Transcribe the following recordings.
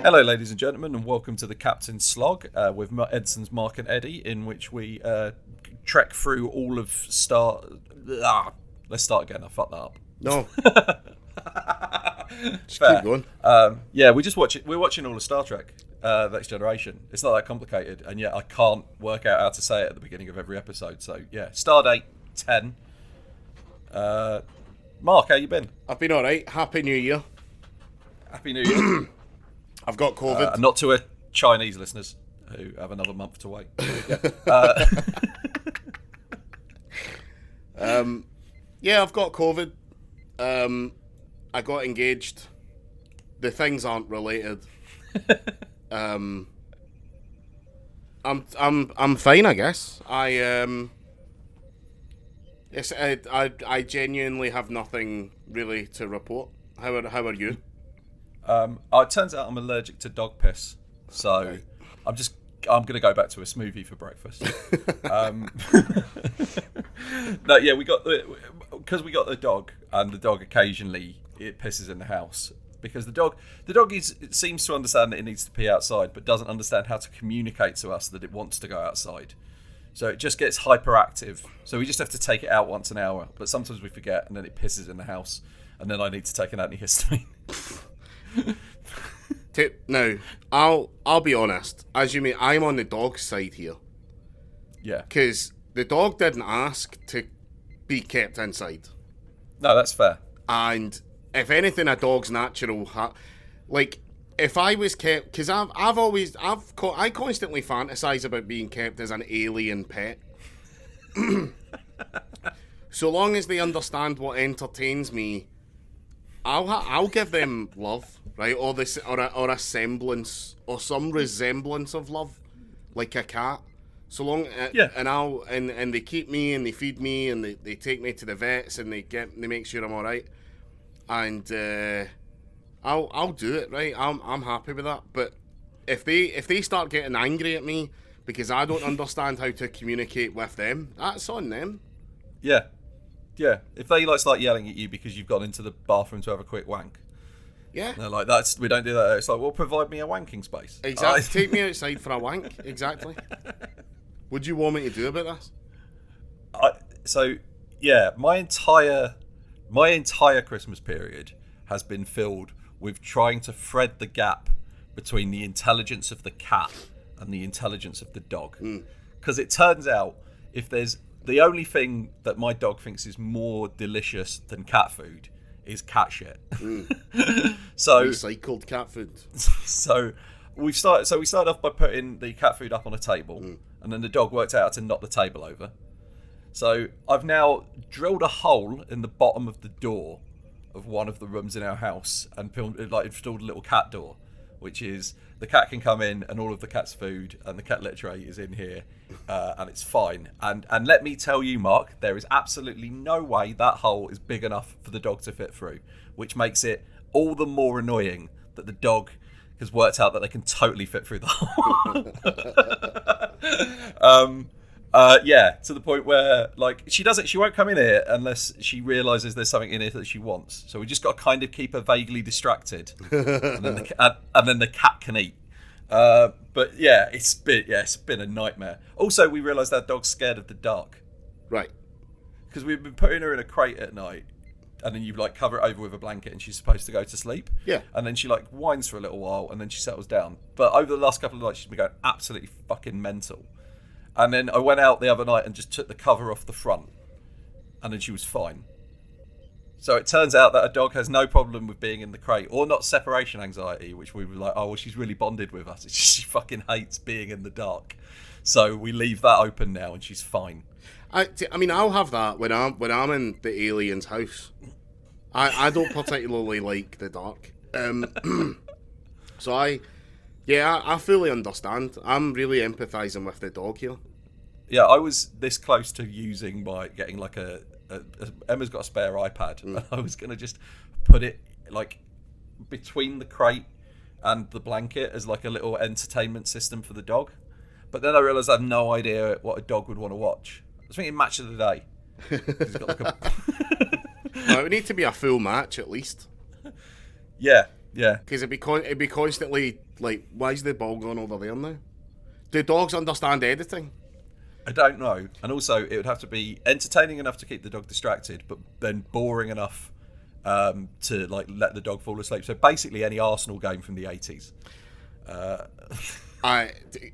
Hello, ladies and gentlemen, and welcome to the Captain's Slog with Edson's Mark and Eddie, in which we trek through all of Star. Let's start again. I fucked that up. No. Just keep going. Yeah, we're watching all of Star Trek, Next Generation. It's not that complicated, and yet I can't work out how to say it at the beginning of every episode. So yeah, Stardate 10. Mark, how you been? I've been all right. Happy New Year. Happy New Year. I've got COVID. Not to our Chinese listeners who have another month to wait. Yeah, I've got COVID. I got engaged. The things aren't related. I'm fine, I guess. I genuinely have nothing really to report. How are you? It turns out I'm allergic to dog piss, so Right. I'm going to go back to a smoothie for breakfast. No, yeah, because we got the dog, and the dog occasionally it pisses in the house because the dog it seems to understand that it needs to pee outside, but doesn't understand how to communicate to us that it wants to go outside. So it just gets hyperactive. So we just have to take it out once an hour, but sometimes we forget, and then it pisses in the house, and then I need to take an antihistamine. Now, I'll be honest. As you mean, I'm on the dog's side here. Yeah. Because the dog didn't ask to be kept inside. No, that's fair. And if anything, a dog's natural, like if I was kept, because I constantly fantasize about being kept as an alien pet. So long as they understand what entertains me, I'll give them love, right, or a semblance or some resemblance of love, like a cat. So long, yeah. And they keep me and they feed me and they take me to the vets and they make sure I'm all right, and I'll do it, right. I'm happy with that. But if they start getting angry at me because I don't understand how to communicate with them, that's on them. Yeah. Yeah, if they start yelling at you because you've gone into the bathroom to have a quick wank, yeah, they're like, we don't do that. It's like, well, provide me a wanking space. Exactly. Take me outside for a wank. Exactly. What do you want me to do about this? So yeah, my entire Christmas period has been filled with trying to thread the gap between the intelligence of the cat and the intelligence of the dog, because it turns out the only thing that my dog thinks is more delicious than cat food is cat shit. So recycled cat food. So we started off by putting the cat food up on a table, and then the dog worked out to knock the table over. So I've now drilled a hole in the bottom of the door of one of the rooms in our house and installed a little cat door, which is the cat can come in and all of the cat's food and the cat litter tray is in here, and it's fine. And let me tell you, Mark, there is absolutely no way that hole is big enough for the dog to fit through, which makes it all the more annoying that the dog has worked out that they can totally fit through the hole. Yeah, to the point where she won't come in here unless she realises there's something in here that she wants. So we just got to kind of keep her vaguely distracted, and then the cat can eat. But yeah, it's been a nightmare. Also, we realised our dog's scared of the dark, right? Because we've been putting her in a crate at night, and then you cover it over with a blanket, and she's supposed to go to sleep. Yeah. And then she whines for a little while, and then she settles down. But over the last couple of nights, she's been going absolutely fucking mental. And then I went out the other night and just took the cover off the front, and then she was fine. So it turns out that a dog has no problem with being in the crate, or not separation anxiety, which we were like, oh, well, she's really bonded with us. It's just she fucking hates being in the dark. So we leave that open now, and she's fine. I mean, I'll have that when I'm in the alien's house. I don't particularly like the dark. So I fully understand. I'm really empathising with the dog here. Yeah, I was this close to getting Emma's got a spare iPad, and I was going to just put it between the crate and the blanket as a little entertainment system for the dog. But then I realised I have no idea what a dog would want to watch. I was thinking Match of the Day. He's got No, it would need to be a full match at least. Yeah. Yeah. Because it'd be constantly like, why is the ball going over there now? Do dogs understand editing? I don't know. And also, it would have to be entertaining enough to keep the dog distracted, but then boring enough to like let the dog fall asleep. So basically, any Arsenal game from the 80s.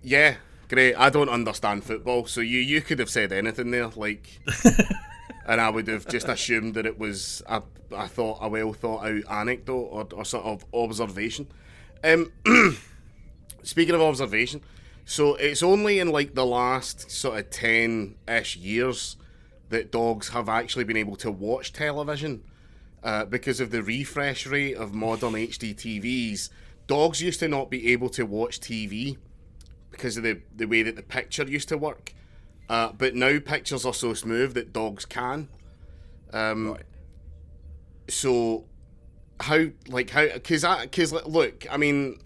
Yeah, great. I don't understand football, so you could have said anything there, like, and I would have just assumed that it was a well thought out anecdote or sort of observation. Speaking of observation, so it's only in like the last sort of 10-ish years that dogs have actually been able to watch television because of the refresh rate of modern HD TVs. Dogs used to not be able to watch TV because of the way that the picture used to work. But now pictures are so smooth that dogs can. Right. So because look, I mean,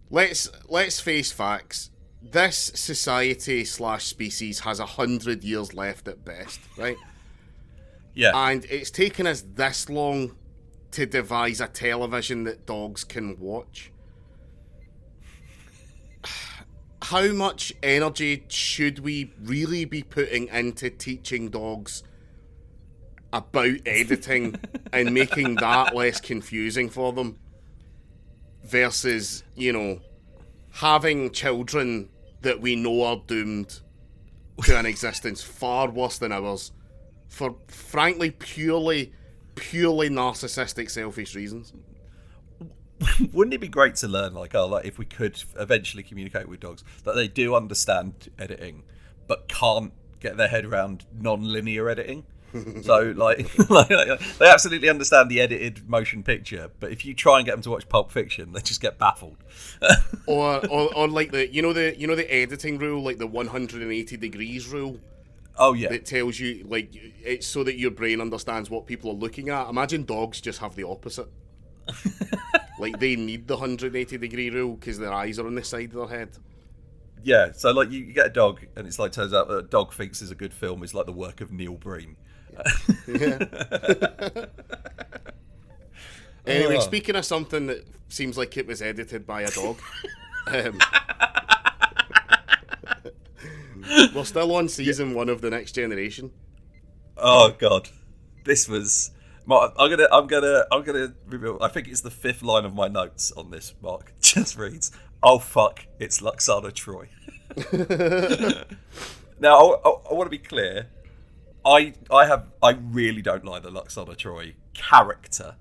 let's face facts. This society / species has 100 years left at best, right? Yeah. And it's taken us this long to devise a television that dogs can watch. How much energy should we really be putting into teaching dogs about editing and making that less confusing for them versus, having children that we know are doomed to an existence far worse than ours for, frankly, purely narcissistic, selfish reasons? Wouldn't it be great to learn, like if we could eventually communicate with dogs, that they do understand editing, but can't get their head around non-linear editing? So, they absolutely understand the edited motion picture, but if you try and get them to watch Pulp Fiction, they just get baffled. or like the editing rule, like the 180 degrees rule. Oh yeah, that tells you, like, it's so that your brain understands what people are looking at. Imagine dogs just have the opposite. Like, they need the 180 degree rule because their eyes are on the side of their head. Yeah, so like you get a dog, and it's like, turns out that a dog thinks is a good film is like the work of Neil Breen. Yeah. Anyway, speaking of something that seems like it was edited by a dog, we're still on season 1 of The Next Generation. Oh god, this was. I'm gonna reveal. I think it's the 5th line of my notes on this. Mark just reads, "Oh fuck, it's Luxana Troy." Now I want to be clear. I really don't like the Luxana Troy character.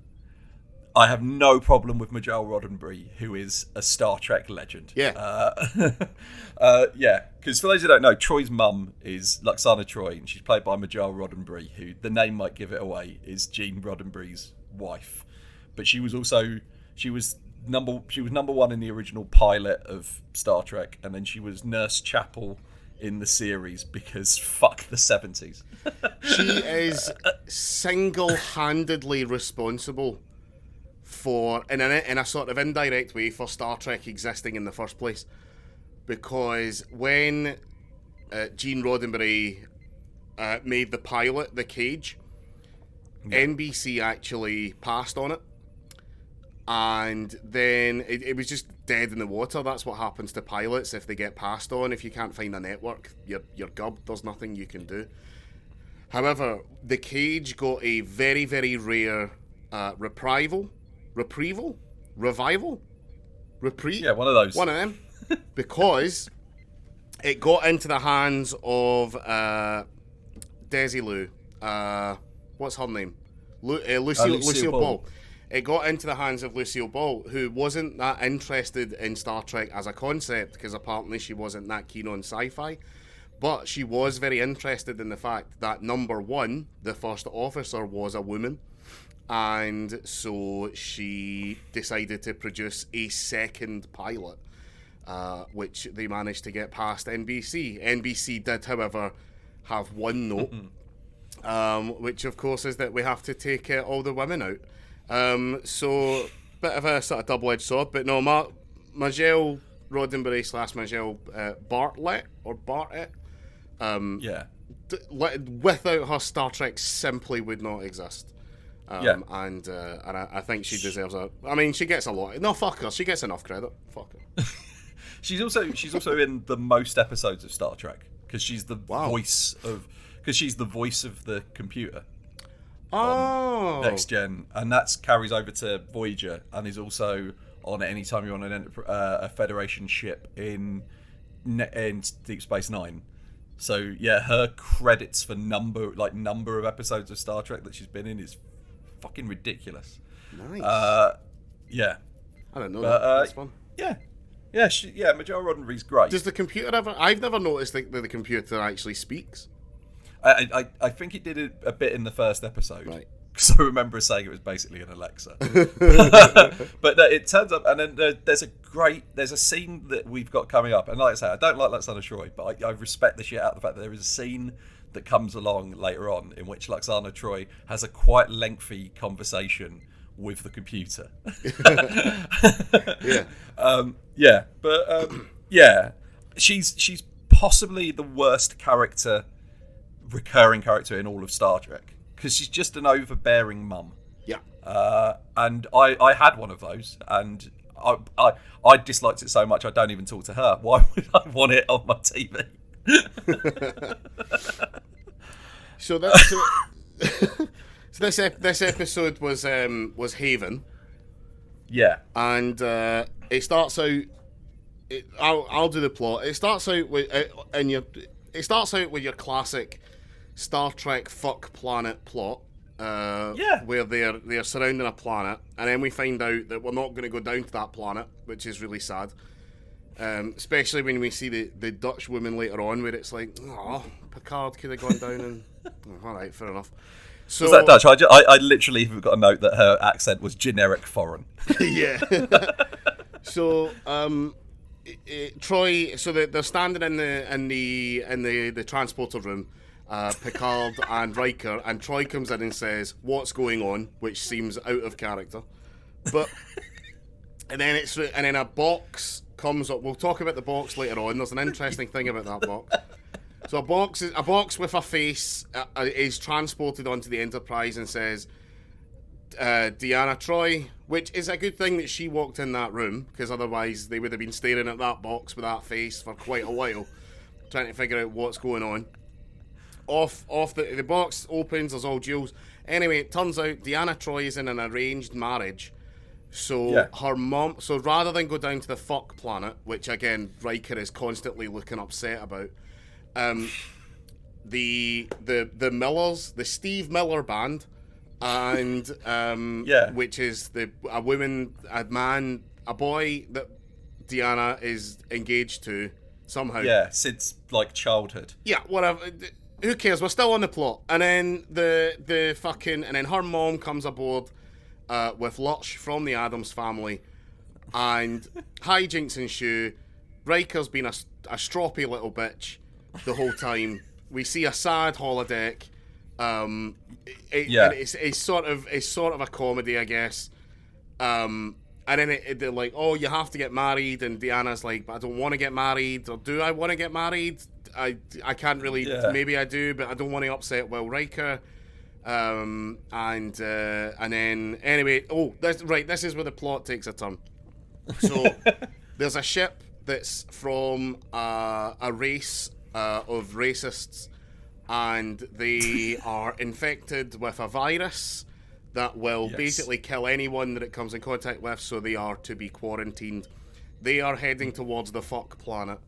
I have no problem with Majel Rodenberry, who is a Star Trek legend. Yeah. Yeah, because for those who don't know, Troy's mum is Luxana Troy, and she's played by Majel Rodenberry, who, the name might give it away, is Gene Roddenberry's wife. But she was number 1 in the original pilot of Star Trek, and then she was Nurse Chapel in the series because fuck the 70s. She is single-handedly responsible for, in a sort of indirect way, for Star Trek existing in the first place. Because when Gene Roddenberry made the pilot, The Cage, NBC actually passed on it. And then it was just dead in the water. That's what happens to pilots if they get passed on. If you can't find a network, you're gubbed. There's nothing you can do. However, The Cage got a very, very rare revival? Yeah, one of those. One of them. Because it got into the hands of Desilu. What's her name? Lucille Ball. It got into the hands of Lucille Ball, who wasn't that interested in Star Trek as a concept, because apparently she wasn't that keen on sci-fi. But she was very interested in the fact that, number one, the first officer was a woman. And so she decided to produce a second pilot, which they managed to get past NBC. NBC did, however, have one note, which, of course, is that we have to take all the women out. So, bit of a sort of double-edged sword, but no, Majel Rodenberry / Majel Bartlett, Yeah. Without her, Star Trek simply would not exist. And I think she deserves a. I mean, she gets a lot. No, fuck her. She gets enough credit. Fuck her. She's also in the most episodes of Star Trek because she's the voice of the computer. Oh, Next Gen, and that carries over to Voyager, and is also on it anytime you're on a Federation ship in Deep Space Nine. So yeah, her credits for number of episodes of Star Trek that she's been in is fucking ridiculous. Nice. Yeah. I don't know. That's fun. Yeah. Majel Roddenberry's great. Does the computer ever? I've never noticed that the computer actually speaks. I think it did a bit in the first episode. Right. Because I remember saying it was basically an Alexa. But it turns up, and then there's a scene that we've got coming up. And like I say, I don't like Lwaxana Troi, but I respect the shit out of the fact that there is a scene that comes along later on in which Lwaxana Troi has a quite lengthy conversation with the computer. She's possibly the worst recurring character in all of Star Trek because she's just an overbearing mum. Yeah. And I had one of those, and I disliked it so much I don't even talk to her. Why would I want it on my TV? So this episode was Haven. Yeah. And it starts out. I'll do the plot. It starts out with your classic Star Trek fuck planet plot. Where they're surrounding a planet, and then we find out that we're not going to go down to that planet, which is really sad. Especially when we see the Dutch woman later on, where it's like, oh, Picard could have gone down and all right, fair enough. So was that Dutch? I literally have got a note that her accent was generic foreign. Yeah. So Troi. So they're standing in the transporter room. Picard and Riker, and Troi comes in and says, "What's going on?" which seems out of character. But and then a box comes up. We'll talk about the box later on. There's an interesting thing about that box. So a box with a face is transported onto the Enterprise and says, Deanna Troi, which is a good thing that she walked in that room, because otherwise they would have been staring at that box with that face for quite a while, trying to figure out what's going on. Off the box opens, there's all jewels. Anyway, it turns out Deanna Troi is in an arranged marriage. So her mom, so rather than go down to the fuck planet, which again Riker is constantly looking upset about, the Millers, the Steve Miller band, and which is a boy that Deanna is engaged to somehow. Yeah, since like childhood. Yeah, whatever. Who cares? We're still on the plot. And then and then her mom comes aboard with Lurch from the Addams family, and hijinks ensue. Riker's been a stroppy little bitch the whole time. We see a sad holodeck. It's sort of a comedy, I guess. And then they're like, "Oh, you have to get married," and Deanna's like, "But I don't want to get married, or do I want to get married? I can't really. Maybe I do, but I don't want to upset Will Riker." And then anyway, this is where the plot takes a turn. So there's a ship that's from a race of racists, and they are infected with a virus that will basically kill anyone that it comes in contact with, so they are to be quarantined. They are heading towards the fuck planet,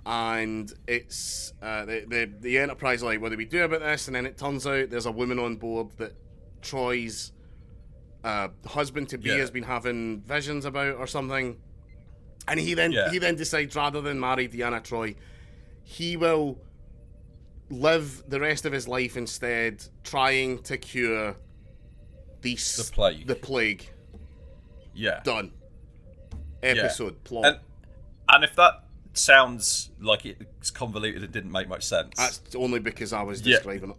and it's the Enterprise are like, what do we do about this? And then it turns out there's a woman on board that Troy's husband-to-be has been having visions about or something, and he then decides, rather than marry Deanna Troi, he will live the rest of his life instead trying to cure the plague. Yeah. Done. Episode plot. And if that sounds like it's convoluted and didn't make much sense, that's only because I was describing it.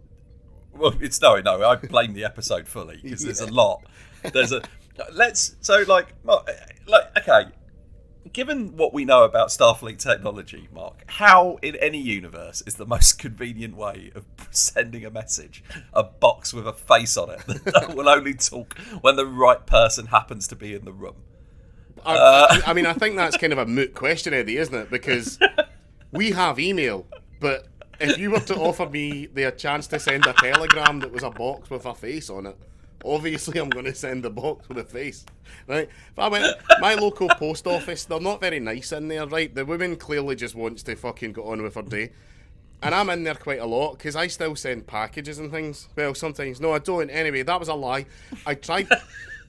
Well, it's no. I blame the episode fully because there's a lot. Okay. given what we know about Starfleet technology, Mark, how in any universe is the most convenient way of sending a message a box with a face on it that will only talk when the right person happens to be in the room? I mean, I think that's kind of a moot question, Eddie, isn't it? Because we have email, but if you were to offer me the chance to send a telegram that was a box with a face on it, obviously I'm going to send the box with a face, right? If I went, my local post office, they're not very nice in there, right? The woman clearly just wants to fucking get on with her day. And I'm in there quite a lot, because I still send packages and things. Well, sometimes. No, I don't. Anyway, that was a lie. I tried,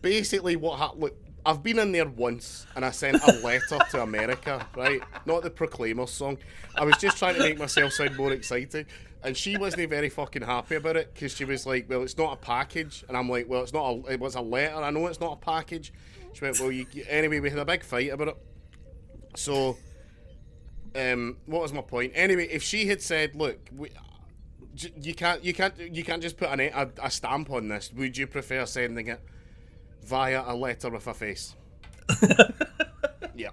basically what happened, look, I've been in there once, and I sent a letter to America, right? Not the Proclaimers song. I was just trying to make myself sound more exciting, and she wasn't very fucking happy about it, because she was like, well, it's not a package, and I'm like, well, it was a letter, I know it's not a package. She went, well, anyway, we had a big fight about it. So, what was my point? Anyway, if she had said, look, you can't just put a stamp on this, would you prefer sending it via a letter with a face? Yeah.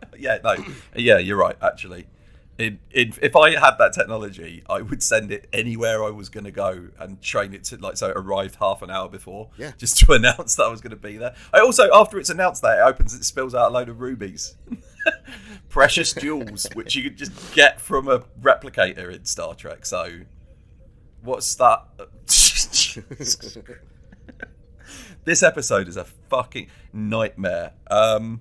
Yeah, you're right, actually. If I had that technology, I would send it anywhere I was going to go and train it to, so it arrived half an hour before, just to announce that I was going to be there. I also, after it's announced that, it spills out a load of rubies. Precious jewels, which you could just get from a replicator in Star Trek. So, what's that? This episode is a fucking nightmare. Can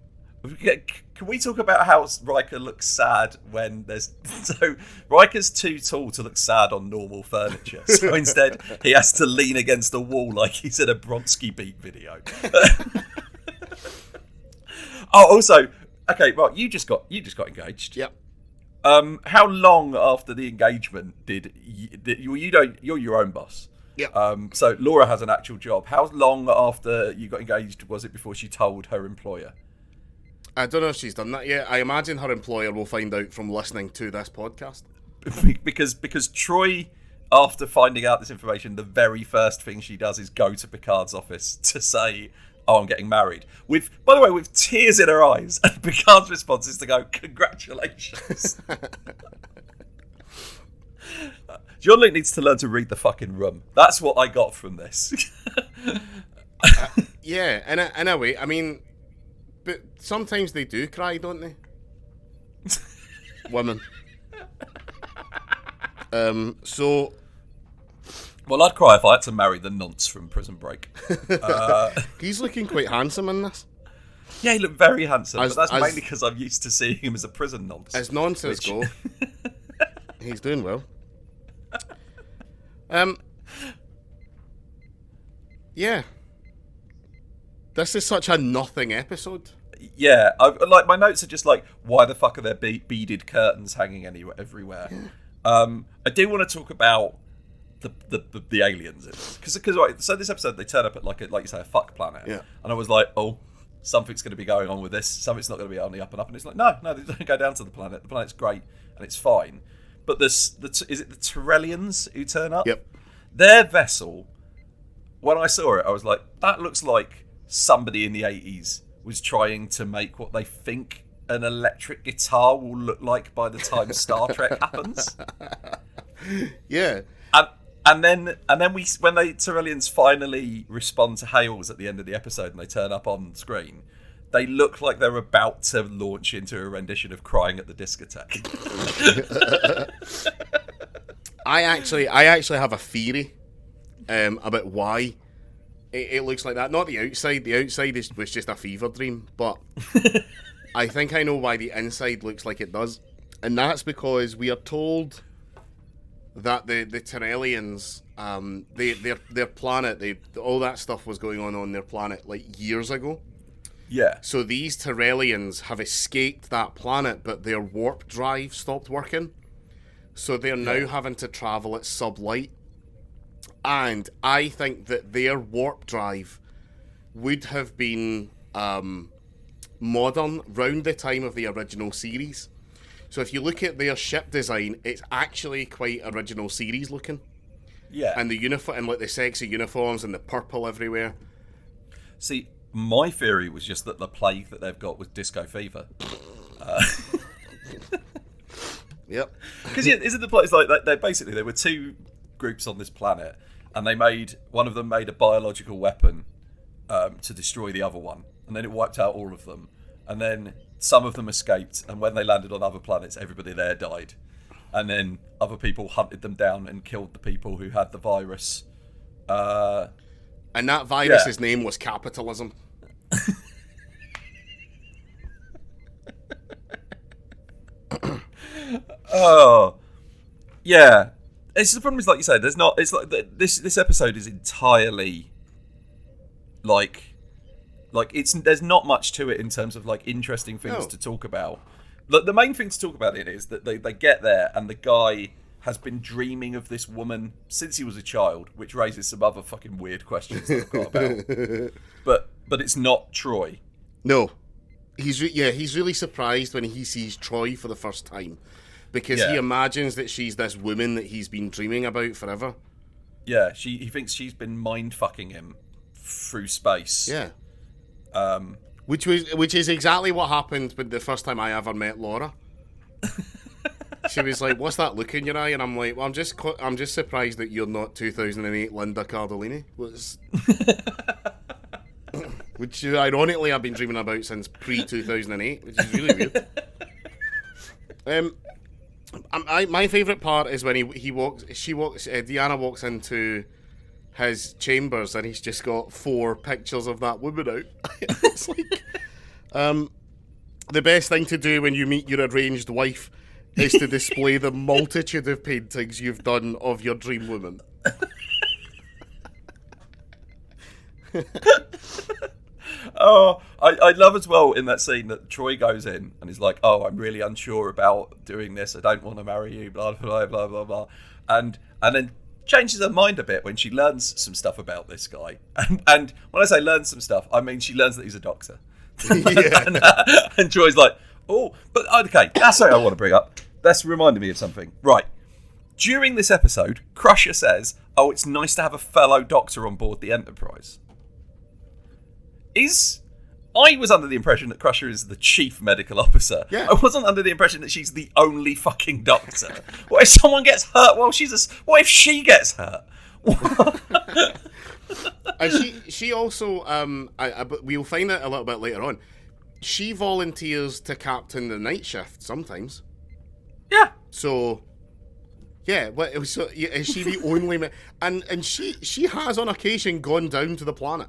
we talk about how Riker looks sad when there's... So, Riker's too tall to look sad on normal furniture. So instead, he has to lean against a wall like he's in a Bronski Beat video. Oh, also... Okay, right, you just got engaged. Yep. How long after the engagement you're your own boss? Yeah. So Laura has an actual job. How long after you got engaged was it before she told her employer? I don't know if she's done that yet. I imagine her employer will find out from listening to this podcast. because Troy, after finding out this information, the very first thing she does is go to Picard's office to say, "Oh, I'm getting married." By the way, with tears in her eyes, and Picard's response is to go, "Congratulations." John Luke needs to learn to read the fucking room. That's what I got from this. Yeah, in a way. I mean, but sometimes they do cry, don't they? Women. So... Well, I'd cry if I had to marry the nonce from Prison Break. He's looking quite handsome in this. Yeah, he looked very handsome, but that's mainly because I'm used to seeing him as a prison nonce. As nonsense go, he's doing well. Yeah. This is such a nothing episode. Yeah, my notes are just like, why the fuck are there beaded curtains hanging everywhere? I do want to talk about the aliens in this, because right, so this episode they turn up at like you say a fuck planet, and I was like, oh, something's going to be going on with this. Something's not going to be on the up and up, and it's like, no, they don't go down to the planet. The planet's great and it's fine. But is it the Tyrellians who turn up? Yep. Their vessel, when I saw it, I was like, that looks like somebody in the 80s was trying to make what they think an electric guitar will look like by the time Star Trek happens. Yeah. And then when the Tyrellians finally respond to hails at the end of the episode and they turn up on screen, they look like they're about to launch into a rendition of Crying at the Discotheque. I actually have a theory about why it looks like that. Not the outside. The outside was just a fever dream, but I think I know why the inside looks like it does, and that's because we are told that the Tyrellians, their planet, all that stuff was going on their planet like years ago. Yeah. So these Tyrellians have escaped that planet, but their warp drive stopped working. So they're now having to travel at sublight. And I think that their warp drive would have been modern round the time of the original series. So if you look at their ship design, it's actually quite original series looking. Yeah. And the uniform, and like the sexy uniforms and the purple everywhere. See, my theory was just that the plague that they've got was disco fever. Yep. Because isn't the plot? It's like they basically there were two groups on this planet, and one of them made a biological weapon to destroy the other one, and then it wiped out all of them, and then some of them escaped, and when they landed on other planets, everybody there died, and then other people hunted them down and killed the people who had the virus. And that virus's name was capitalism. Oh, yeah. It's the problem is, like you said, there's not. It's like this episode is entirely like there's not much to it in terms of like interesting things to talk about. The main thing to talk about it is that they get there and the guy has been dreaming of this woman since he was a child, which raises some other fucking weird questions that I've got about. But it's not Troy. No, he's really surprised when he sees Troy for the first time. Because he imagines that she's this woman that he's been dreaming about forever. Yeah, he thinks she's been mind fucking him through space. Yeah. Which is exactly what happened with the first time I ever met Laura. She was like, "What's that look in your eye?" And I'm like, "Well, I'm just surprised that you're not 2008 Linda Cardellini." Which ironically I've been dreaming about since pre-2008, which is really weird. My favourite part is when Deanna walks into his chambers and he's just got 4 pictures of that woman out. It's like, the best thing to do when you meet your arranged wife is to display the multitude of paintings you've done of your dream woman. Oh, I love as well in that scene that Troy goes in and he's like, "Oh, I'm really unsure about doing this. I don't want to marry you." Blah blah blah blah blah, and then changes her mind a bit when she learns some stuff about this guy. And when I say learns some stuff, I mean she learns that he's a doctor. And Troy's like, "Oh, but okay, that's something I want to bring up. That's reminded me of something." Right. During this episode, Crusher says, "Oh, it's nice to have a fellow doctor on board the Enterprise." I was under the impression that Crusher is the chief medical officer. Yeah. I wasn't under the impression that she's the only fucking doctor. What if someone gets hurt? Well, what if she gets hurt? And she also, we'll find out a little bit later on, she volunteers to captain the night shift sometimes. Yeah. So, yeah, is she the only... And she has on occasion gone down to the planet.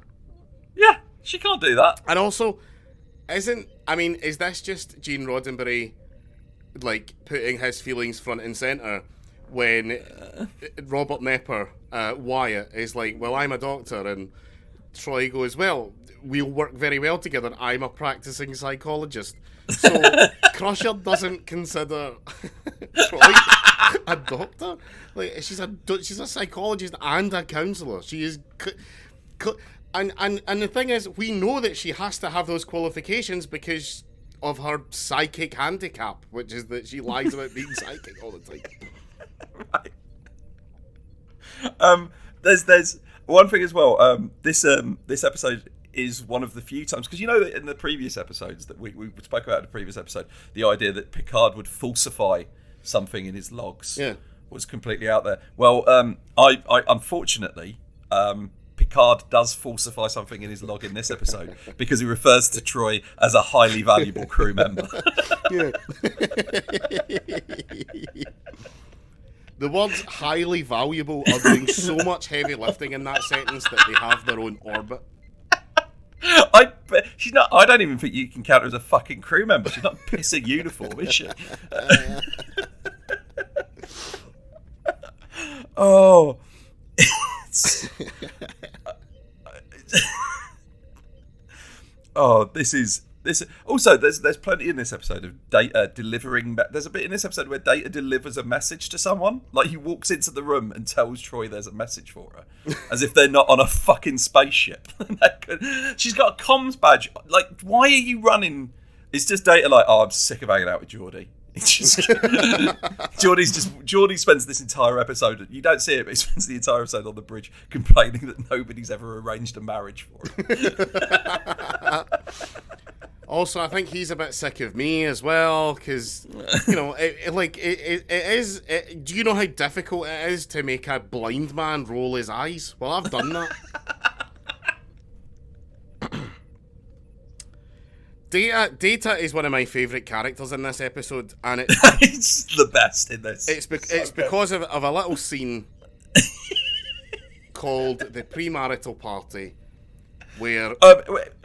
Yeah. She can't do that. And also, is this just Gene Roddenberry, like, putting his feelings front and centre when Robert Nepper, Wyatt, is like, "Well, I'm a doctor," and Troy goes, "Well, we'll work very well together. I'm a practicing psychologist." So Crusher doesn't consider Troy a doctor. Like, she's a psychologist and a counsellor. She is... And the thing is, we know that she has to have those qualifications because of her psychic handicap, which is that she lies about being psychic all the time. Right. There's one thing as well. This episode is one of the few times, because you know that in the previous episodes that we spoke about in the previous episode, the idea that Picard would falsify something in his logs was completely out there. Well, I unfortunately. Picard does falsify something in his log in this episode because he refers to Troy as a highly valuable crew member. Yeah. The words "highly valuable" are doing so much heavy lifting in that sentence that they have their own orbit. She's not. I don't even think you can count her as a fucking crew member. She's not pissing uniform, is she? Oh. Oh, this is also there's plenty in this episode of Data delivering. There's a bit in this episode where Data delivers a message to someone. Like, he walks into the room and tells Troy there's a message for her, as if they're not on a fucking spaceship. She's got a comms badge. Like, why are you running? It's just Data like, "Oh, I'm sick of hanging out with Geordie." Geordie spends this entire episode, you don't see it, but he spends the entire episode on the bridge complaining that nobody's ever arranged a marriage for him. Also, I think he's a bit sick of me as well, because, you know, it is... do you know how difficult it is to make a blind man roll his eyes? Well, I've done that. Data is one of my favourite characters in this episode, and it's the best in this. It's because of a little scene called the premarital party, where...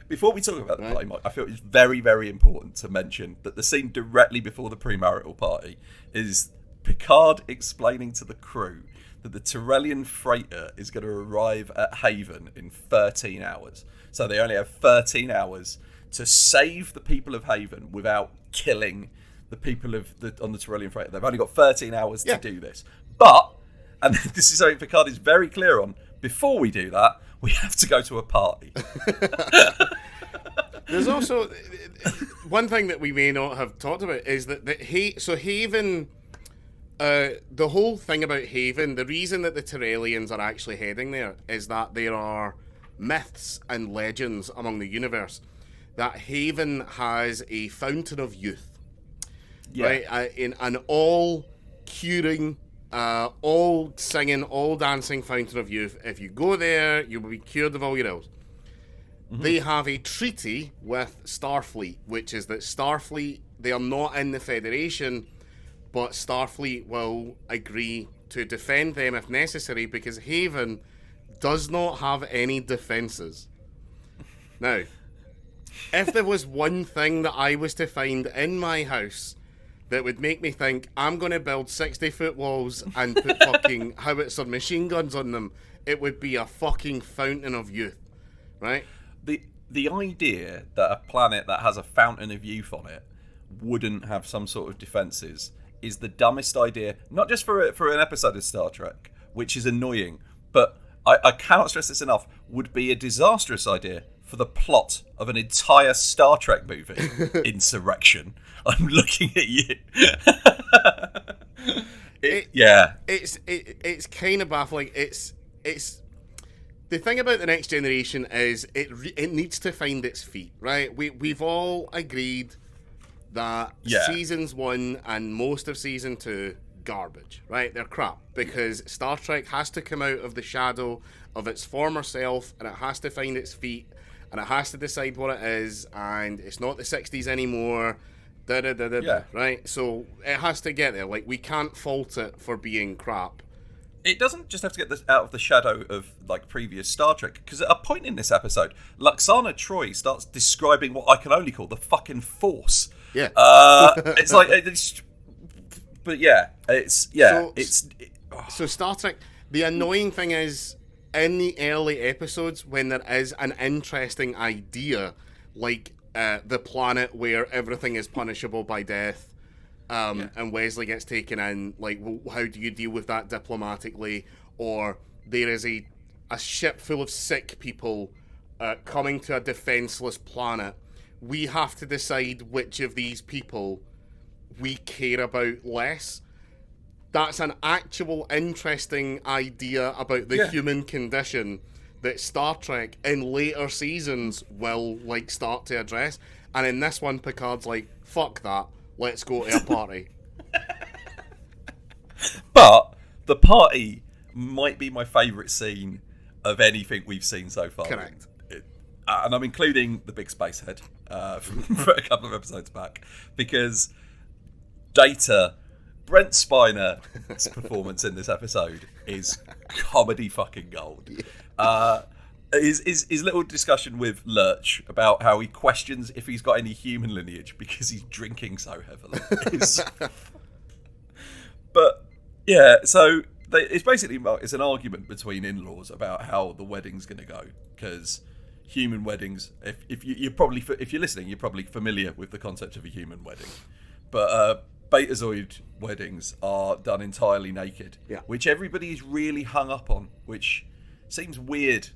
Before we talk about the party, Mike, I feel it's very, very important to mention that the scene directly before the premarital party is Picard explaining to the crew that the Tyrellian freighter is going to arrive at Haven in 13 hours. So they only have 13 hours to save the people of Haven without killing the people on the Tyrellian freighter. They've only got 13 hours to do this. But, and this is something Picard is very clear on, before we do that, we have to go to a party. There's also one thing that we may not have talked about is that Haven, the whole thing about Haven, the reason that the Tyrellians are actually heading there is that there are myths and legends among the universe that Haven has a fountain of youth, right? In an all curing, all singing, all dancing fountain of youth. If you go there, you will be cured of all your ills. Mm-hmm. They have a treaty with Starfleet, which is that Starfleet, they are not in the Federation, but Starfleet will agree to defend them if necessary, because Haven does not have any defences. Now, if there was one thing that I was to find in my house that would make me think, I'm going to build 60-foot walls and put fucking howitzer machine guns on them, it would be a fucking fountain of youth, right? The idea that a planet that has a fountain of youth on it wouldn't have some sort of defences is the dumbest idea, not just for an episode of Star Trek, which is annoying, but I cannot stress this enough, would be a disastrous idea for the plot of an entire Star Trek movie, Insurrection. I'm looking at you. It's kind of baffling. It's the thing about the Next Generation is it needs to find its feet, right? We've all agreed that seasons 1 and most of season 2 garbage, right? They're crap because Star Trek has to come out of the shadow of its former self and it has to find its feet and it has to decide what it is, and it's not the 60s anymore. Right? So it has to get there. Like, we can't fault it for being crap. It doesn't just have to get this out of the shadow of like previous Star Trek, because at a point in this episode, Luxana Troy starts describing what I can only call the fucking Force. Yeah. It's like, So Star Trek. The annoying thing is, in the early episodes, when there is an interesting idea, like the planet where everything is punishable by death. And Wesley gets taken in, like, well, how do you deal with that diplomatically? Or there is a ship full of sick people coming to a defenseless planet. We have to decide which of these people we care about less. That's an actual interesting idea about the human condition that Star Trek in later seasons will, like, start to address. And in this one, Picard's like, fuck that. Let's go to a party. But the party might be my favourite scene of anything we've seen so far. Correct. And I'm including the big space head from a couple of episodes back, because Data, Brent Spiner's performance in this episode is comedy fucking gold. His little discussion with Lurch about how he questions if he's got any human lineage because he's drinking so heavily. But yeah, so it's basically it's an argument between in-laws about how the wedding's going to go, because human weddings, if you're listening, you're probably familiar with the concept of a human wedding, but Betazoid weddings are done entirely naked, which everybody is really hung up on, which seems weird.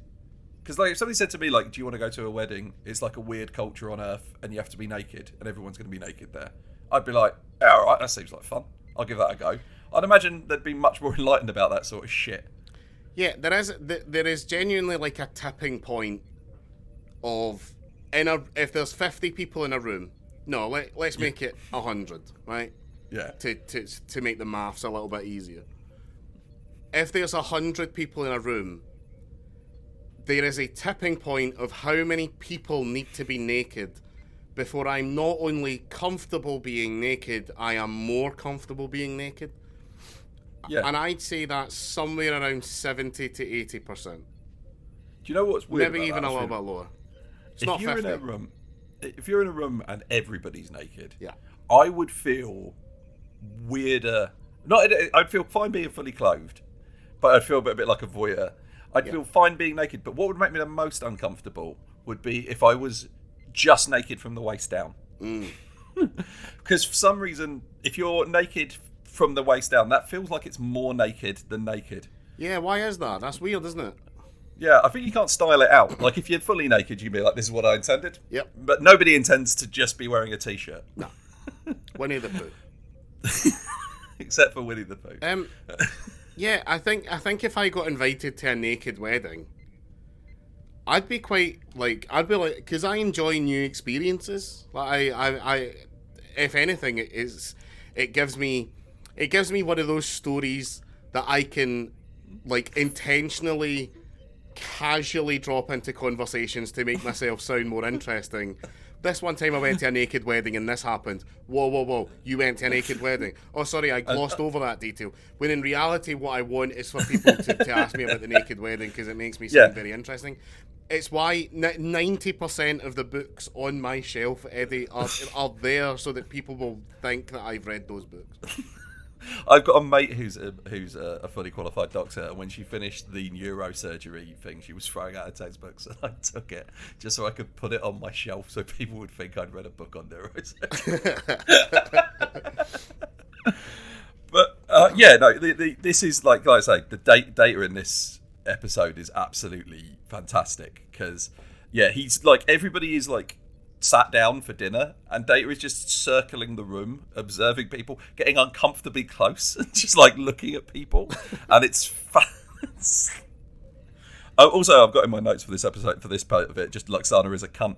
Because, like, if somebody said to me, like, do you want to go to a wedding? It's like a weird culture on Earth, and you have to be naked, and everyone's going to be naked there. I'd be like, yeah, all right, that seems like fun. I'll give that a go. I'd imagine they'd be much more enlightened about that sort of shit. Yeah, there is genuinely, like, a tipping point of if there's 50 people in a room, no, let's make it 100, right? Yeah. To make the maths a little bit easier. If there's 100 people in a room, there is a tipping point of how many people need to be naked before I'm not only comfortable being naked, I am more comfortable being naked. Yeah. And I'd say that's somewhere around 70 to 80%. Do you know what's weird? Maybe even a little bit lower. It's not 50. If you're in a room and everybody's naked, yeah, I would feel weirder. I'd feel fine being fully clothed, but I'd feel a bit like a voyeur. I'd feel fine being naked, but what would make me the most uncomfortable would be if I was just naked from the waist down. Because for some reason, if you're naked from the waist down, that feels like it's more naked than naked. Yeah, why is that? That's weird, isn't it? Yeah, I think you can't style it out. Like, if you're fully naked, you'd be like, this is what I intended. Yep. But nobody intends to just be wearing a t-shirt. No. Winnie the Pooh. Except for Winnie the Pooh. Yeah, I think if I got invited to a naked wedding, I'd be because I enjoy new experiences. Like I if anything, it gives me one of those stories that I can like intentionally, casually drop into conversations to make myself sound more interesting. This one time I went to a naked wedding and this happened. Whoa. You went to a naked wedding. Oh, sorry, I glossed over that detail. When in reality, what I want is for people to ask me about the naked wedding because it makes me sound very interesting. It's why 90% of the books on my shelf, Eddie, are there so that people will think that I've read those books. I've got a mate who's a fully qualified doctor, and when she finished the neurosurgery thing, she was throwing out her textbooks, and I took it just so I could put it on my shelf so people would think I'd read a book on neurosurgery. But this is like I say, the data in this episode is absolutely fantastic because he's like everybody is like sat down for dinner and Data is just circling the room, observing people, getting uncomfortably close and just like looking at people, and it's fun. Also, I've got in my notes for this episode, for this part of it, just Luxana is a cunt.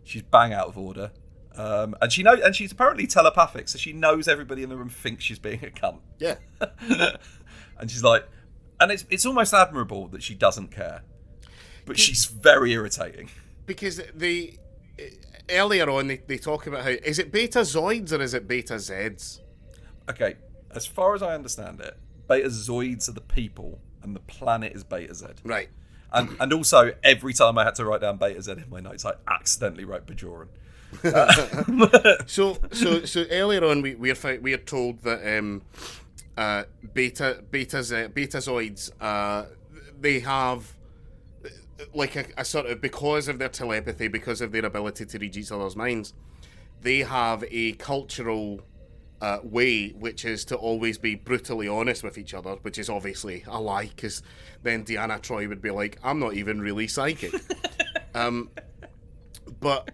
She's bang out of order, and she's apparently telepathic, so she knows everybody in the room thinks she's being a cunt. Yeah. And she's like, and it's almost admirable that she doesn't care, but she's very irritating. Because earlier on they talk about how, is it Betazoids or is it Beta Zeds? Okay, as far as I understand it, Betazoids are the people and the planet is Beta Z. Right. And also, every time I had to write down Beta Z in my notes, I accidentally wrote Bajoran. So earlier on we are told that Betazoids they have like a sort of, because of their telepathy, because of their ability to read each other's minds, they have a cultural way, which is to always be brutally honest with each other, which is obviously a lie, because then Deanna Troi would be like, I'm not even really psychic. But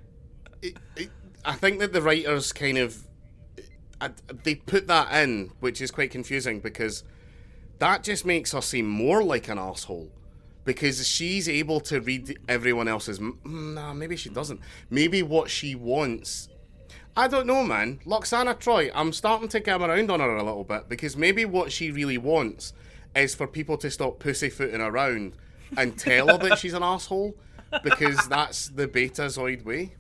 I think that the writers kind of they put that in, which is quite confusing, because that just makes her seem more like an arsehole. Because she's able to read everyone else's... Nah, maybe she doesn't. Maybe what she wants... I don't know, man. Luxana Troi, I'm starting to come around on her a little bit, because maybe what she really wants is for people to stop pussyfooting around and tell her that she's an arsehole, because that's the Betazoid way.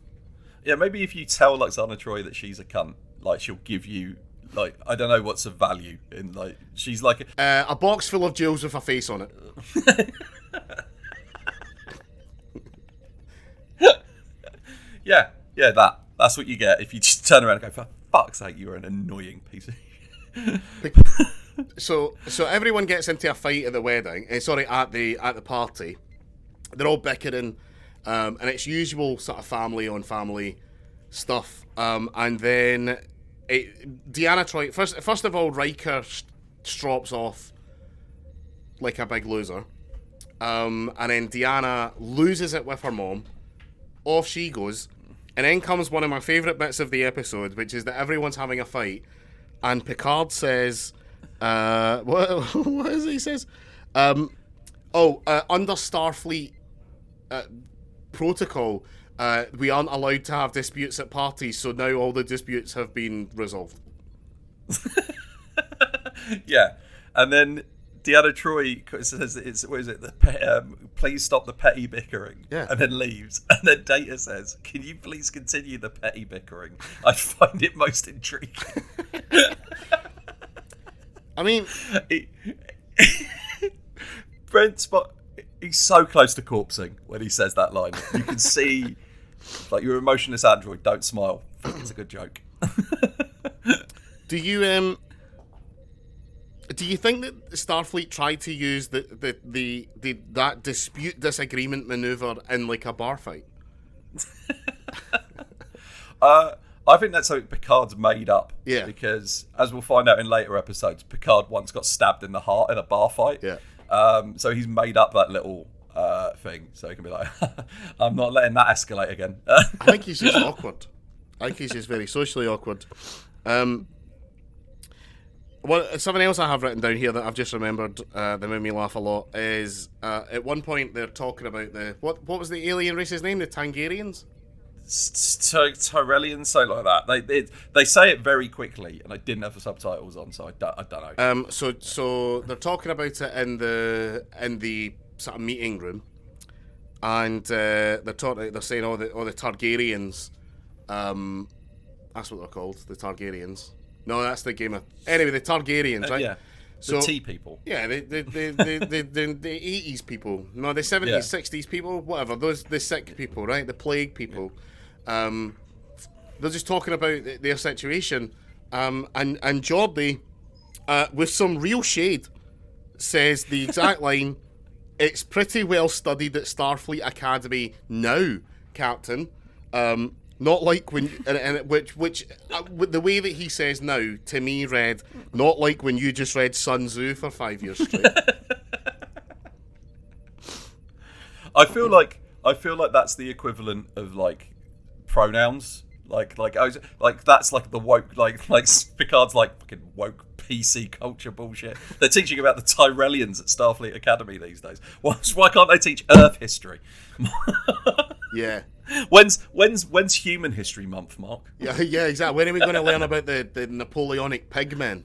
Yeah, maybe if you tell Luxana Troi that she's a cunt, like, she'll give you... Like, I don't know what's of value in, like... She's like... a box full of jewels with a face on it. yeah, that's what you get if you just turn around and go, for fuck's sake, you're an annoying piece of So everyone gets into a fight at the wedding, at the party. They're all bickering, and it's usual sort of family on family stuff. And then Deanna Troi, first of all, Riker strops off like a big loser. And then Deanna loses it with her mom. Off she goes. And then comes one of my favourite bits of the episode, which is that everyone's having a fight. And Picard says, what is it he says? Under Starfleet protocol, we aren't allowed to have disputes at parties, so now all the disputes have been resolved. Yeah, and then Deanna Troi says, what is it? Please stop the petty bickering. Yeah. And then leaves. And then Data says, can you please continue the petty bickering? I find it most intriguing. I mean, Brent Spot, he's so close to corpsing when he says that line. You can see, like, your emotionless android, don't smile. I think it's a good joke. Do you think that Starfleet tried to use that disagreement maneuver in like a bar fight? I think that's something Picard's made up. Yeah. Because, as we'll find out in later episodes, Picard once got stabbed in the heart in a bar fight. Yeah. So he's made up that little thing, so he can be like, I'm not letting that escalate again. I think he's just awkward. I think he's just very socially awkward. Something else I have written down here that I've just remembered that made me laugh a lot is at one point they're talking about what was the alien race's name? The Tangarians? Tyrellians, something like that. They say it very quickly, and I didn't have the subtitles on, so I don't know. So they're talking about it in the sort of meeting room, and they're saying all the Targaryens. That's what they're called, the Targaryens. No, that's the game of... Anyway, the Targaryens, right? Yeah, the tea people. Yeah, the 80s people. No, the 70s, Yeah. 60s people, whatever. The sick people, right? The plague people. They're just talking about their situation. And Geordie, with some real shade, says the exact line, it's pretty well studied at Starfleet Academy now, Captain. Not like when, which the way that he says now to me read not like when you just read Sun Tzu for 5 years straight. I feel like that's the equivalent of like pronouns. Like that's like the woke like Picard's like fucking woke PC culture bullshit. They're teaching about the Tyrellians at Starfleet Academy these days. Why can't they teach Earth history? Yeah. When's Human History Month, Mark? Yeah, exactly. When are we going to learn about the Napoleonic pigmen?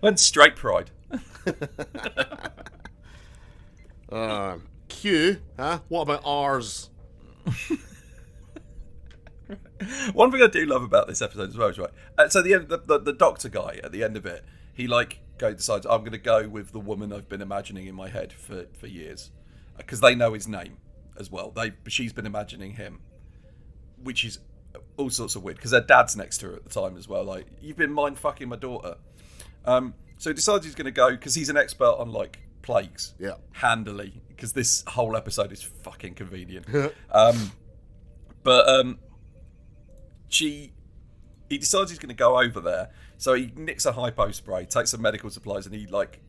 When's Straight Pride? Q, huh? What about ours? One thing I do love about this episode as well is so the doctor guy at the end of it, he decides I'm going to go with the woman I've been imagining in my head for years, because they know his name as well. She's been imagining him, which is all sorts of weird because her dad's next to her at the time as well. Like, you've been mind fucking my daughter. So he decides he's going to go because he's an expert on like plagues. Yeah, handily, because this whole episode is fucking convenient. He decides he's going to go over there, so he nicks a hypo spray, takes some medical supplies, and he like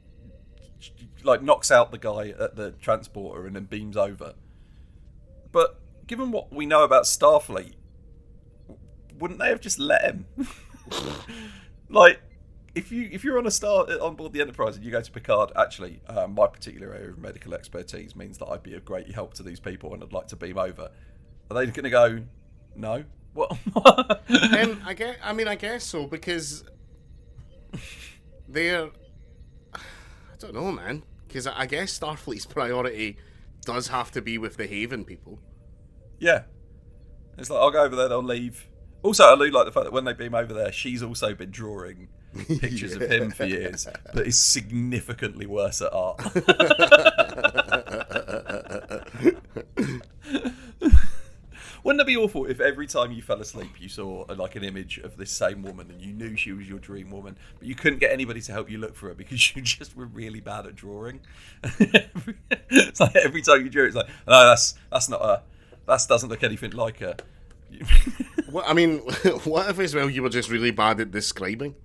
knocks out the guy at the transporter and then beams over. But given what we know about Starfleet, wouldn't they have just let him? Like, if you're on board the Enterprise and you go to Picard, actually, my particular area of medical expertise means that I'd be of great help to these people and I'd like to beam over. Are they going to go, no? What? I guess so, because they're... I don't know, man. Because I guess Starfleet's priority does have to be with the Haven people. Yeah. It's like, I'll go over there, they'll leave. Also, I do like the fact that when they beam over there, she's also been drawing pictures of him for years, but is significantly worse at art. Wouldn't it be awful if every time you fell asleep you saw like an image of this same woman and you knew she was your dream woman, but you couldn't get anybody to help you look for her because you just were really bad at drawing? It's like every time you drew, it's like, no, that's not her. That doesn't look anything like her. Well, I mean, what if as well you were just really bad at describing?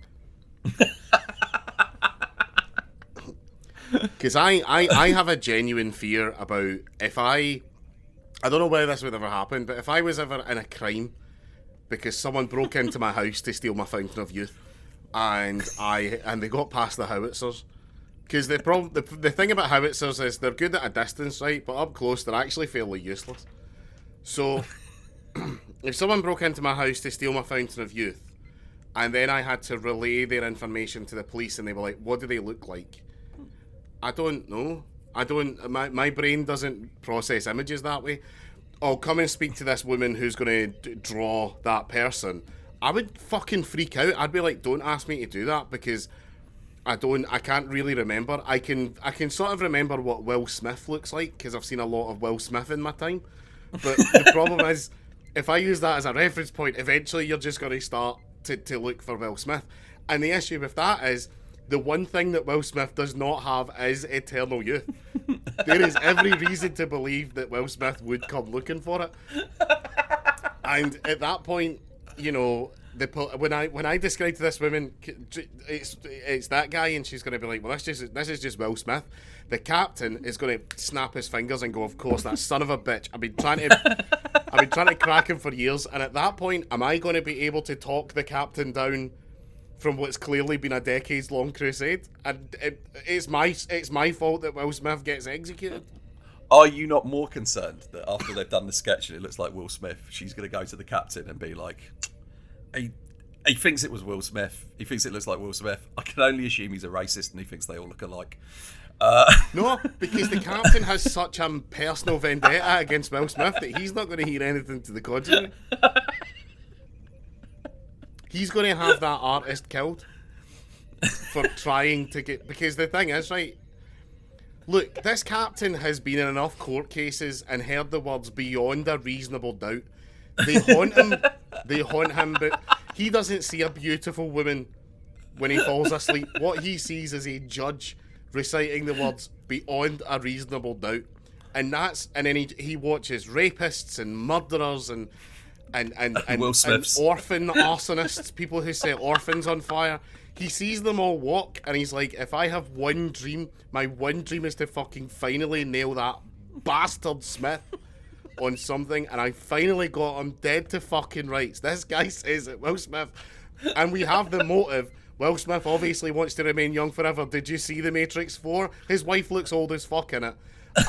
Because I have a genuine fear about if I don't know whether this would ever happen, but if I was ever in a crime because someone broke into my house to steal my fountain of youth and they got past the howitzers Because the thing about howitzers is they're good at a distance, right? But up close, they're actually fairly useless. So, if someone broke into my house to steal my fountain of youth, and then I had to relay their information to the police, and they were like, "What do they look like?" I don't know. My brain doesn't process images that way. Oh, come and speak to this woman who's going to draw that person. I would fucking freak out. I'd be like, don't ask me to do that because I can't really remember. I can sort of remember what Will Smith looks like because I've seen a lot of Will Smith in my time. But the problem is, if I use that as a reference point, eventually you're just going to start to look for Will Smith. And the issue with that is, the one thing that Will Smith does not have is eternal youth. There is every reason to believe that Will Smith would come looking for it. And at that point, you know, when I describe to this woman, it's that guy, and she's going to be like, well, this is just Will Smith. The captain is going to snap his fingers and go, of course, that son of a bitch. I've been trying to crack him for years. And at that point, am I going to be able to talk the captain down from what's clearly been a decades-long crusade? And it's my fault that Will Smith gets executed. Are you not more concerned that after they've done the sketch and it looks like Will Smith, she's going to go to the captain and be like, he thinks it was Will Smith. He thinks it looks like Will Smith. I can only assume he's a racist and he thinks they all look alike. No, because the captain has such a personal vendetta against Will Smith that he's not going to hear anything to the contrary. He's going to have that artist killed for trying to get... Because the thing is, right, look, this captain has been in enough court cases and heard the words beyond a reasonable doubt. They haunt him, but he doesn't see a beautiful woman when he falls asleep. What he sees is a judge reciting the words beyond a reasonable doubt. And then he watches rapists and murderers and Will Smiths. And orphan arsonists, people who set orphans on fire. He sees them all walk, and he's like, if I have one dream, my one dream is to fucking finally nail that bastard Smith on something, and I finally got him dead to fucking rights. This guy says it, Will Smith, and we have the motive. Will Smith obviously wants to remain young forever. Did you see The Matrix 4? His wife looks old as fuck in it.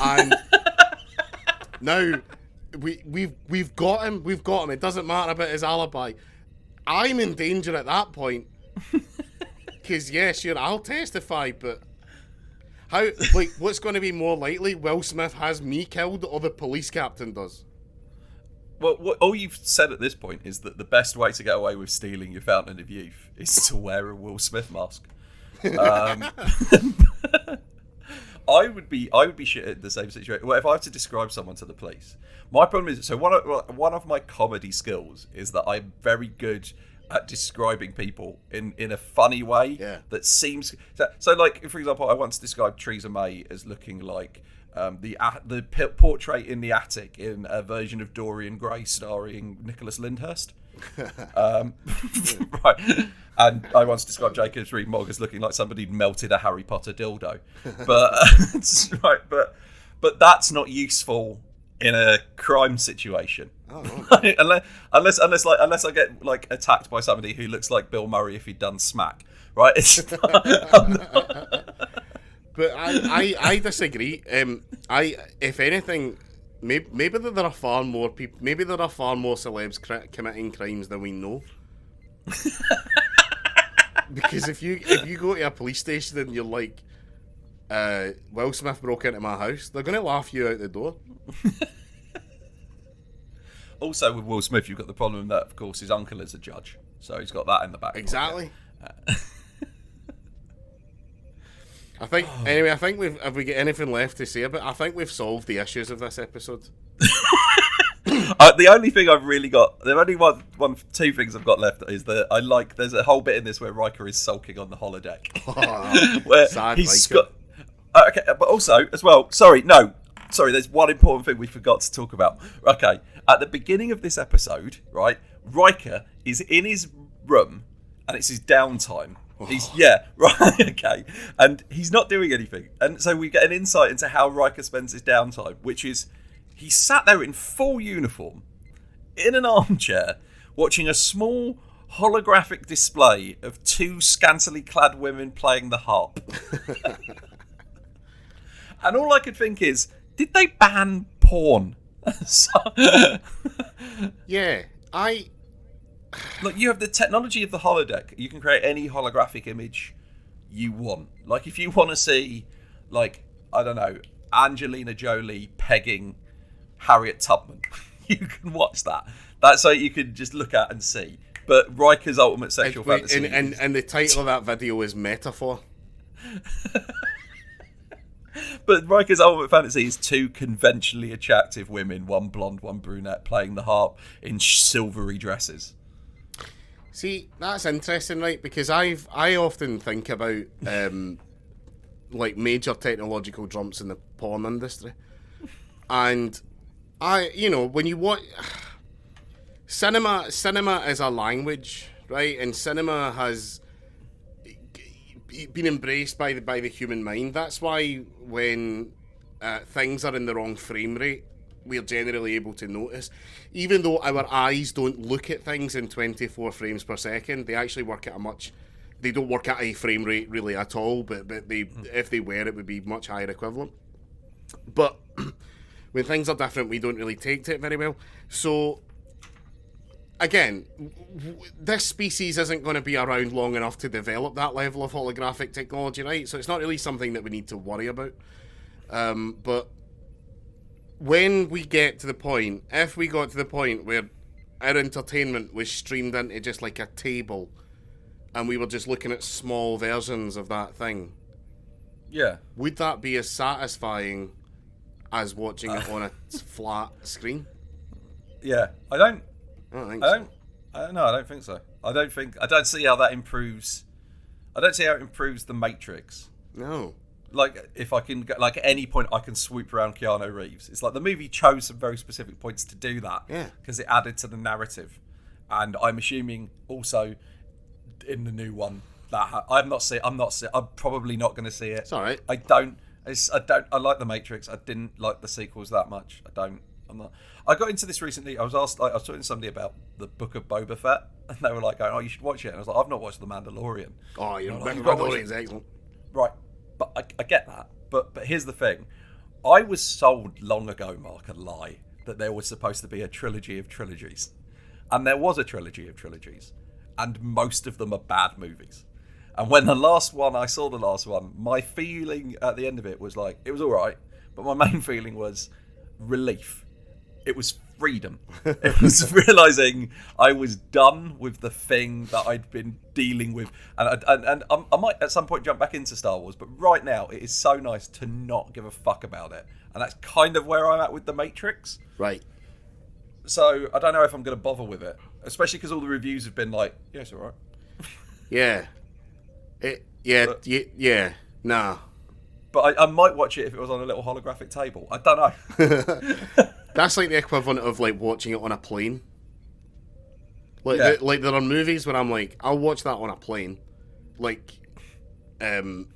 And now... We've got him. It doesn't matter about his alibi. I'm in danger at that point. Because yeah, sure, I'll testify, but what's going to be more likely? Will Smith has me killed, or the police captain does? Well, all you've said at this point is that the best way to get away with stealing your fountain of youth is to wear a Will Smith mask. I would be shit in the same situation. Well, if I had to describe someone to the police, my problem is, so one of my comedy skills is that I'm very good at describing people in a funny way that seems so. Like, for example, I once described Theresa May as looking like the portrait in the attic in a version of Dorian Gray starring Nicholas Lyndhurst. Right. And I once described Jacobs Reed-Mogg as looking like somebody'd melted a Harry Potter dildo. But right, but that's not useful in a crime situation. Oh, okay. unless I get like attacked by somebody who looks like Bill Murray if he'd done Smack. Right? But I disagree. If anything, maybe there are far more people. Maybe there are far more celebs committing crimes than we know. Because if you go to a police station and you're like, Will Smith broke into my house, they're going to laugh you out the door. Also, with Will Smith, you've got the problem that, of course, his uncle is a judge, so he's got that in the back. Exactly. I think. Anyway, I think have we got anything left to say about it? I think we've solved the issues of this episode. The only thing I've really got, the only two things I've got left is that there's a whole bit in this where Riker is sulking on the holodeck. Where sad he's Riker. got, okay, but also, as well, sorry, there's one important thing we forgot to talk about. Okay, at the beginning of this episode, right, Riker is in his room, and it's his downtime. Okay, and he's not doing anything, and so we get an insight into how Riker spends his downtime, which is he sat there in full uniform, in an armchair, watching a small holographic display of two scantily clad women playing the harp. And all I could think is, did they ban porn? Yeah, Look, you have the technology of the holodeck. You can create any holographic image you want. Like, if you want to see, like, I don't know, Angelina Jolie pegging Harriet Tubman, you can watch that. That's something you can just look at and see. But Riker's ultimate sexual fantasy. And the title of that video is Metaphor. But Riker's ultimate fantasy is two conventionally attractive women, one blonde, one brunette, playing the harp in silvery dresses. See, that's interesting, right? Because I often think about like major technological jumps in the porn industry, and when you watch cinema is a language, right? And cinema has been embraced by the human mind. That's why when things are in the wrong frame rate, we're generally able to notice. Even though our eyes don't look at things in 24 frames per second, they actually work at they don't work at a frame rate really at all, but if they were, it would be much higher equivalent. But when things are different, we don't really take to it very well. So again, this species isn't going to be around long enough to develop that level of holographic technology, right? So it's not really something that we need to worry about. But when we get to the point, if we got to the point where our entertainment was streamed into just like a table and we were just looking at small versions of that thing, yeah, would that be as satisfying as watching it on a flat screen? Yeah, I don't think so. I don't think so. I don't see how that improves. I don't see how it improves the Matrix. No. Like, if I can, like, at any point I can swoop around Keanu Reeves. It's like the movie chose some very specific points to do that. Yeah. Because it added to the narrative. And I'm assuming also in the new one that I'm probably not going to see it. It's all right. I like the Matrix. I didn't like the sequels that much. I'm not. I got into this recently. I was talking to somebody about the Book of Boba Fett, and they were like, "Oh, you should watch it." And I was like, "I've not watched The Mandalorian." Oh, you know, like, Mandalorian's excellent. Right, but I get that. But here's the thing: I was sold long ago, Mark, a lie that there was supposed to be a trilogy of trilogies, and there was a trilogy of trilogies, and most of them are bad movies. And when I saw the last one, my feeling at the end of it was like, it was all right, but my main feeling was relief. It was freedom. It was realizing I was done with the thing that I'd been dealing with, and I might at some point jump back into Star Wars, but right now it is so nice to not give a fuck about it, and that's kind of where I'm at with The Matrix. Right. So I don't know if I'm going to bother with it, especially because all the reviews have been like, "Yeah, it's all right." Yeah. Nah. But I might watch it if it was on a little holographic table. I don't know. That's like the equivalent of like watching it on a plane. Like, Yeah. like there are movies where I'm like, I'll watch that on a plane. Like, I can't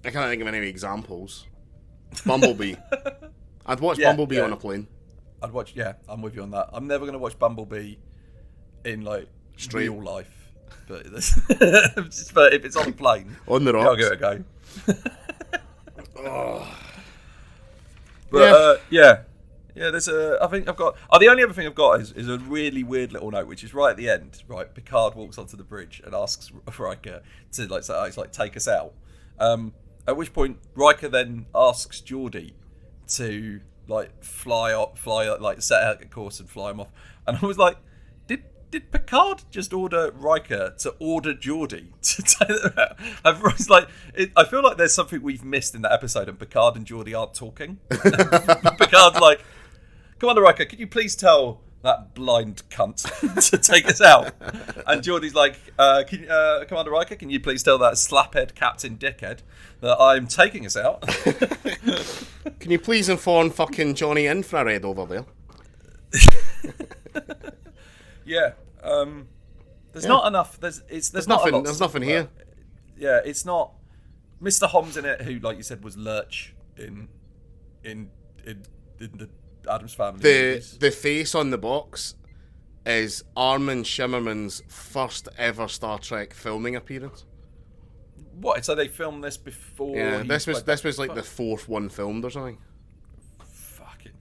think of any examples. Bumblebee. I'd watch Bumblebee on a plane. I'd watch. Yeah, I'm with you on that. I'm never going to watch Bumblebee in like real life, but if it's on a plane, on the rocks, I'll give it a go. But yeah. There's I think I've got. The only other thing I've got is a really weird little note, which is right at the end. Right, Picard walks onto the bridge and asks Riker to like take us out. At which point Riker then asks Geordi to like fly like set out a course and fly him off. And I was like, did Picard just order Riker to order Geordi to take them out? I feel like there's something we've missed in that episode, and Picard and Geordi aren't talking. Picard's like, "Commander Riker, could you please tell that blind cunt to take us out?" And Geordi's like, "Commander Riker, can you please tell that slaphead Captain Dickhead that I'm taking us out?" Can you please inform fucking Johnny Infrared over there? Yeah. There's not enough. There's not nothing. There's nothing here. Yeah, it's not. Mr. Hobbs in it, who, like you said, was Lurch in the Addams Family movies. The face on the box is Armin Shimmerman's first ever Star Trek filming appearance. What? So they filmed this before? Yeah, he this was played that? like the fourth one filmed or something. Fucking.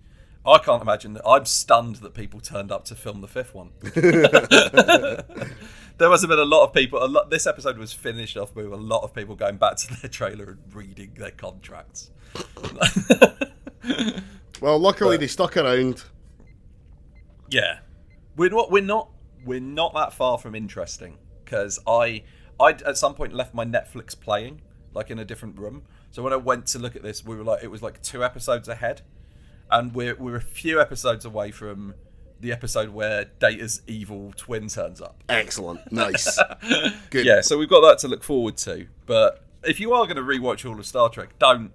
I can't imagine that. I'm stunned that people turned up to film the fifth one. There must have been a lot of people. This episode was finished off with a lot of people going back to their trailer and reading their contracts. Well, luckily they stuck around. Yeah, we're not that far from interesting, because I at some point left my Netflix playing, like in a different room. So when I went to look at this, it was like 2 episodes ahead, and we're a few episodes away from the episode where Data's evil twin turns up. Excellent, nice, good. Yeah, so we've got that to look forward to. But if you are going to rewatch all of Star Trek, don't.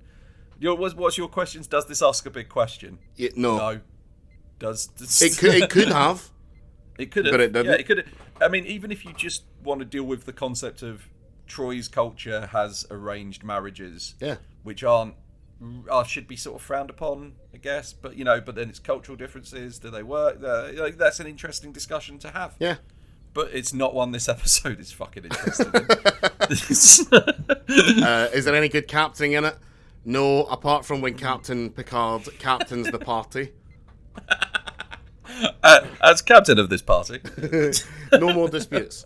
What's your questions? Does this ask a big question? No. No. It could have. It could have. But it didn't. Yeah, it could have. I mean, even if you just want to deal with the concept of Troy's culture has arranged marriages, which should be sort of frowned upon, I guess. But but then it's cultural differences. Do they work? That's an interesting discussion to have. Yeah. But it's not one this episode is fucking interesting in. Is there any good captaining in it? No, apart from when Captain Picard captains the party. As captain of this party. No more disputes.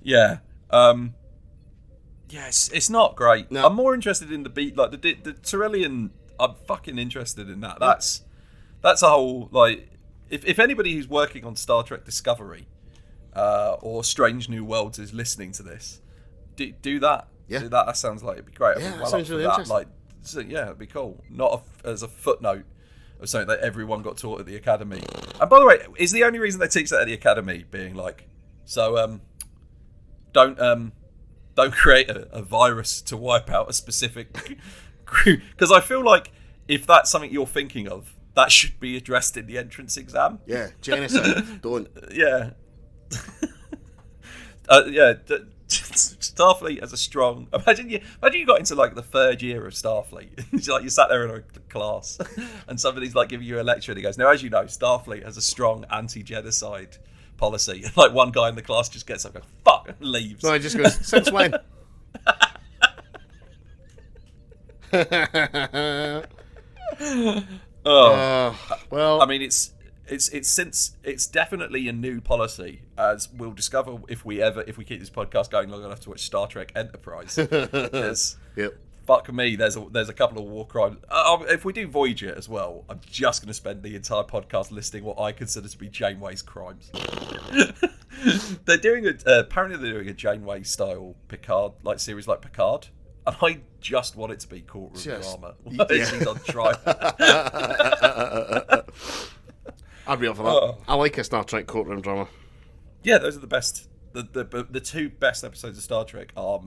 Yeah. Yes, it's not great. No. I'm more interested in the beat, like the Tyrellian. I'm fucking interested in that. That's a whole, like, if anybody who's working on Star Trek Discovery or Strange New Worlds is listening to this, do that. Yeah. Do that. That sounds like it'd be great. Yeah, well that sounds really interesting. Like, so, yeah, it'd be cool. Not as a footnote of something that everyone got taught at the academy. And by the way, is the only reason they teach that at the academy being like, so don't create a virus to wipe out a specific group? Because I feel like if that's something you're thinking of, that should be addressed in the entrance exam. Yeah, genocide. Don't. Yeah. Starfleet as a strong. Imagine you got into like the 3rd year of Starfleet. Like you sat there in a class, and somebody's like giving you a lecture, and he goes, "Now, as you know, Starfleet has a strong anti-genocide policy." And like one guy in the class just gets up, and goes, "Fuck," and leaves. No, he just goes, "Since when?" Well, I mean, it's definitely a new policy, as we'll discover if we keep this podcast going long enough to watch Star Trek Enterprise. Yep. Fuck me, there's a couple of war crimes. If we do Voyager as well, I'm just going to spend the entire podcast listing what I consider to be Janeway's crimes. Apparently they're doing a Janeway style Picard series like Picard. And I just want it to be courtroom drama. She's on trial. I'd be up for that. I like a Star Trek courtroom drama. Yeah, those are the best. The 2 best episodes of Star Trek are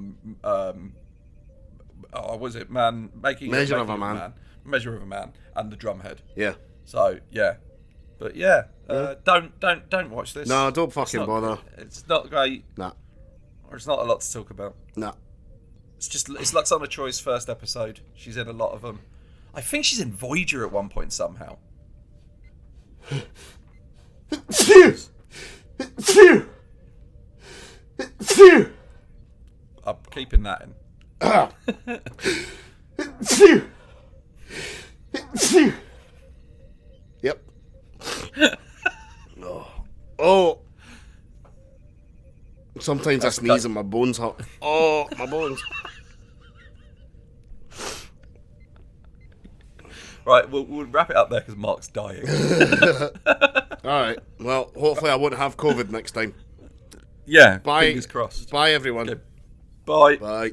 was it Measure of a Man, and The Drumhead. Yeah. So yeah, but yeah, don't watch this. No, don't fucking bother. It's not great. Nah. Or it's not a lot to talk about. Nah. It's Luxana Troy's first episode. She's in a lot of them. I think she's in Voyager at one point somehow. I'm keeping that in. Yep. Oh. Sometimes I sneeze and my bones hurt. Oh, my bones. Right, we'll wrap it up there because Mark's dying. Alright, well, hopefully I won't have COVID next time. Yeah, Bye. fingers crossed. Bye, everyone. Okay. Bye. Bye.